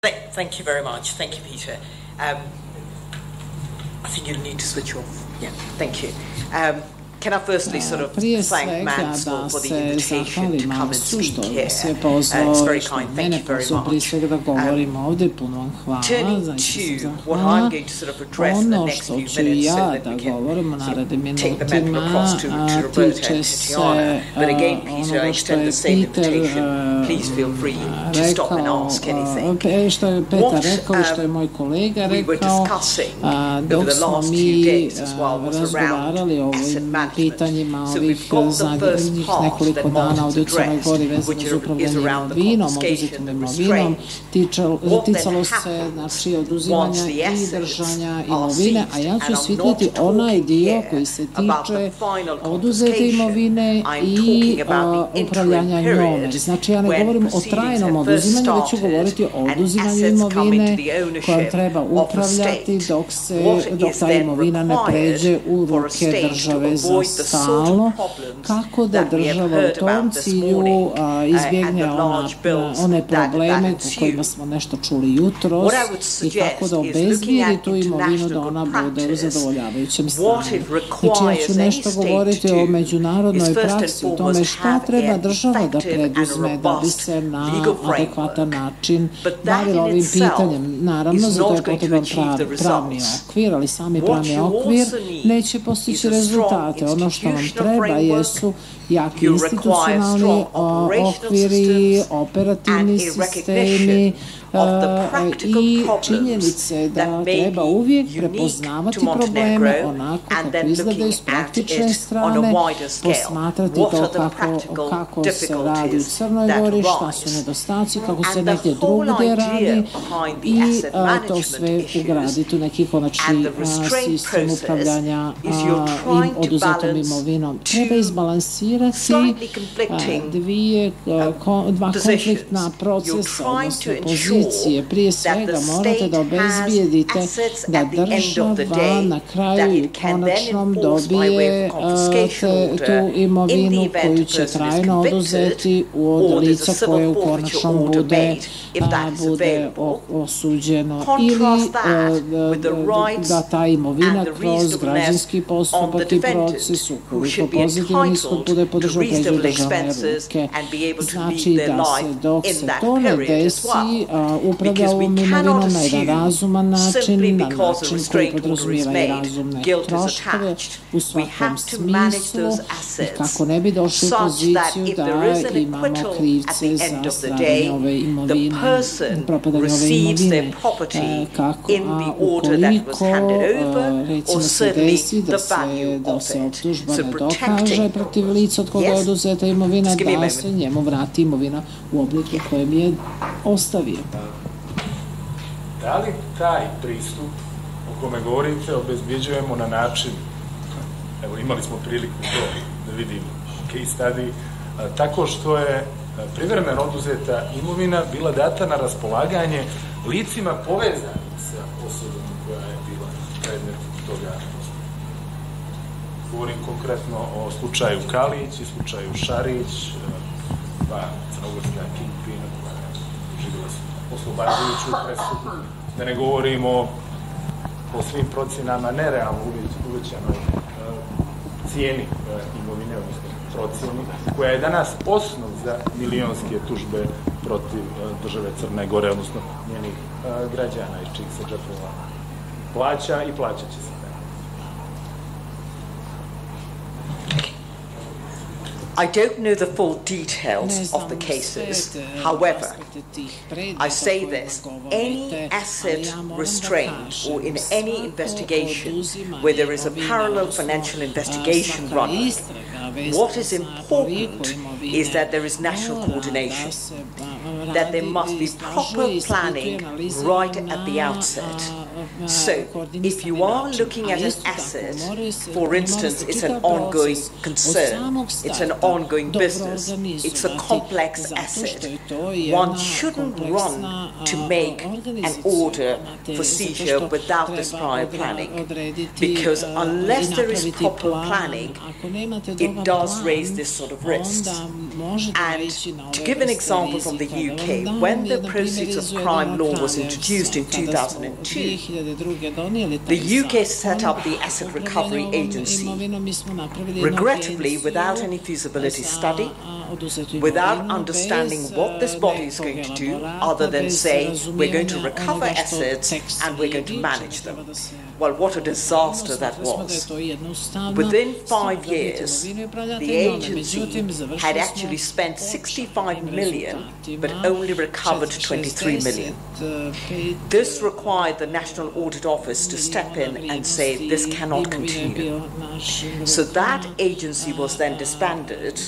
Thank you very much. Thank you, Peter. I think you'll need to switch off. Yeah, thank you. Can I firstly sort of thank Mansell for the invitation to come and speak here? It's very kind. Thank you very much. Turning to what I'm going to sort of address in the next few minutes so that we can sort of take the mantle across to Roberta and Tatiana. But again, Peter, I extend the same invitation. Please feel free to stop and ask anything. What we were discussing over the last few days as well was around asset management. So we've got the first part that Martin's addressed, which is around the confiscation and restraint. What then happens once the assets are seized, and I'm not talking here about the final confiscation, I'm talking about the interim period when proceedings have first started and assets come into the ownership of the state. What is then required for a state to avoid the sort of problems that we have heard about this morning and the large bills that ensue. What I would suggest is looking at international good practice. What it requires any state to do is first and foremost have an effective and robust legal framework. But that in itself is not going to achieve the results. What you also need is a strong institutional framework. You require strong operational systems and a recognition of the practical problems that may be unique to Montenegro, and then looking at it on a wider scale. What are the practical difficulties that arise? And the whole idea behind the asset management issues and the restraint process is you're trying to balance two slightly conflicting positions. You're trying to ensure that the state has assets at the end of the day that it can then enforce by way of confiscation order in the event a person is convicted or there's a civil forfeiture order made, if that is available. Contrast that with the rights and the reasonableness on the defendant, who should be entitled to reasonable expenses and be able to lead their life in that period as well. Because we cannot assume simply because a restraint order is made, guilt is attached. We have to manage those assets such that if there is an acquittal at the end of the day, the person receives their property in the order that was handed over, or certainly the value of it. So protecting. Yes? Just give me a moment. Da li taj pristup o kome govorite obezbjeđujemo na način, evo imali smo priliku to da vidimo, case study, tako što je privremeno oduzeta imovina bila data na raspolaganje licima povezanim sa osobom koja je bila predmet toga. Govorim konkretno o slučaju Kalić i slučaju Šarić, dva crnogorska kingpina koja je živjela oslobađajuću presudu, da ne govorimo po svim procenama nerealno uvećanoj cijeni imovine, odnosno procjeni, koja je danas osnov za milionske tužbe protiv države Crne Gore, odnosno njenih građana iz čijih se džepova plaća i plaćat će se. I don't know the full details of the cases. However, I say this, any asset restraint or in any investigation where there is a parallel financial investigation running, what is important is that there is national coordination, that there must be proper planning right at the outset. So, if you are looking at an asset, for instance, it's an ongoing concern, it's an ongoing business, it's a complex asset, one shouldn't run to make an order for seizure without this prior planning. Because unless there is proper planning, it does raise this sort of risks. And to give an example from the UK, when the Proceeds of Crime law was introduced in 2002, the UK set up the Asset Recovery Agency, regrettably without any feasibility study, without understanding what this body is going to do, other than say, we're going to recover assets and we're going to manage them. Well, what a disaster that was. Within 5 years, the agency had actually spent 65 million, but only recovered 23 million. This required the National Audit Office to step in and say, this cannot continue. So that agency was then disbanded,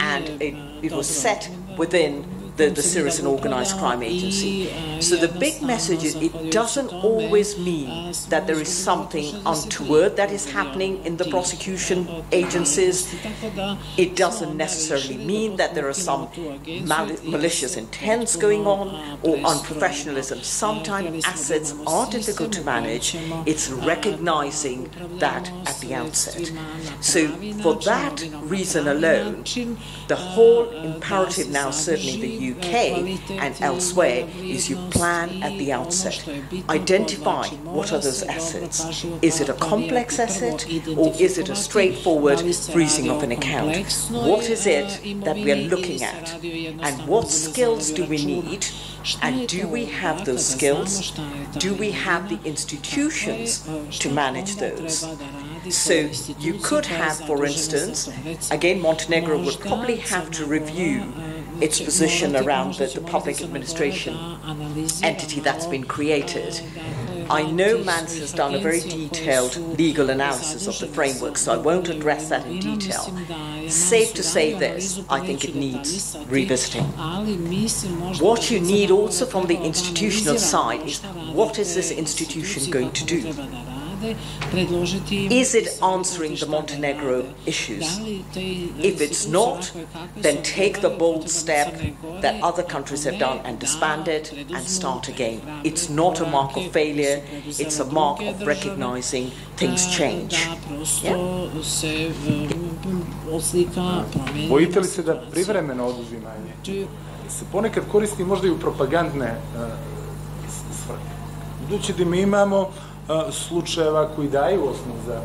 and it was set within the Serious and Organised Crime Agency. So the big message is it doesn't always mean that there is something untoward that is happening in the prosecution agencies. It doesn't necessarily mean that there are some malicious intents going on or unprofessionalism. Sometimes assets are difficult to manage. It's recognizing that at the outset. So for that reason alone, the whole imperative now, certainly in the UK and elsewhere, is you plan at the outset. Identify what are those assets. Is it a complex asset or is it a straightforward freezing of an account? What is it that we are looking at? And what skills do we need? And do we have those skills? Do we have the institutions to manage those? So you could have, for instance, again, Montenegro would probably have to review its position around the public administration entity that's been created. I know Mans has done a very detailed legal analysis of the framework, so I won't address that in detail. Safe to say this, I think it needs revisiting. What you need also from the institutional side is, what is this institution going to do? Is it answering the Montenegro issues? If it's not, then take the bold step that other countries have done and disband it and start again. It's not a mark of failure, it's a mark of recognizing things change. Bojite li se da privremeno oduzimanje se ponekad koristi možda i u propagandne svrhe? Budući da mi imamo slučajeva koji daju osnov za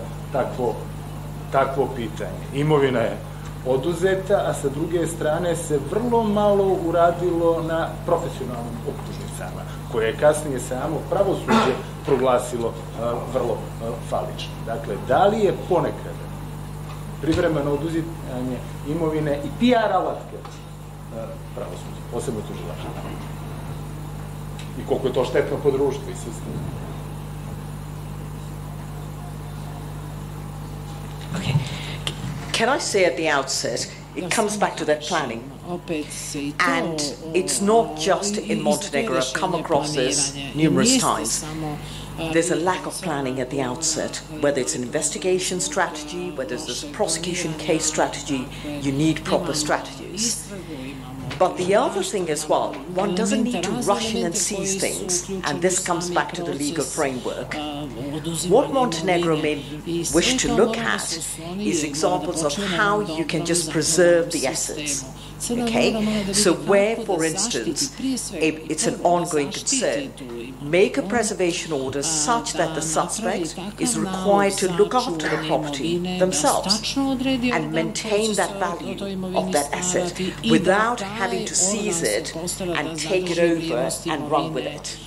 takvo pitanje. Imovina je oduzeta, a sa druge strane se vrlo malo uradilo na profesionalnim optužnicama, koje je kasnije samo pravosuđe proglasilo vrlo falično. Dakle, da li je ponekad privremeno oduzimanje imovine i PR alatke pravosuđe, posebno tužilaštvo? I koliko je to štetno po društvu i sistemu? Okay. Can I say at the outset, it comes back to that planning. And it's not just in Montenegro. I've come across this numerous times. There's a lack of planning at the outset, whether it's an investigation strategy, whether it's a prosecution case strategy, you need proper strategies. But the other thing as well, one doesn't need to rush in and seize things, and this comes back to the legal framework. What Montenegro may wish to look at is examples of how you can just preserve the assets. Okay, so where, for instance, it's an ongoing concern, make a preservation order such that the suspect is required to look after the property themselves and maintain that value of that asset without having to seize it and take it over and run with it.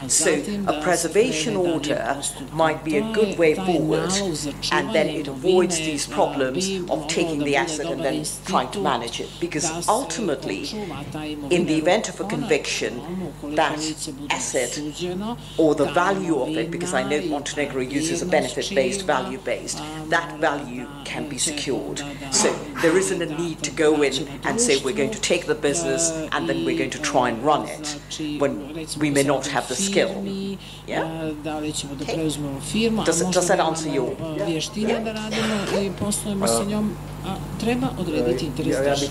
So a preservation order might be a good way forward, and then it avoids these problems of taking the asset and then trying to manage it. Because ultimately, in the event of a conviction, that asset or the value of it, because I know Montenegro uses a benefit-based, value-based, that value can be secured. So there isn't a need to go in and say we're going to take the business and then we're going to try and run it when we may not have the skill. Yeah? Okay. Does that answer your? Vještina da radimo i poslujemo sa njom, a treba odrediti interes države.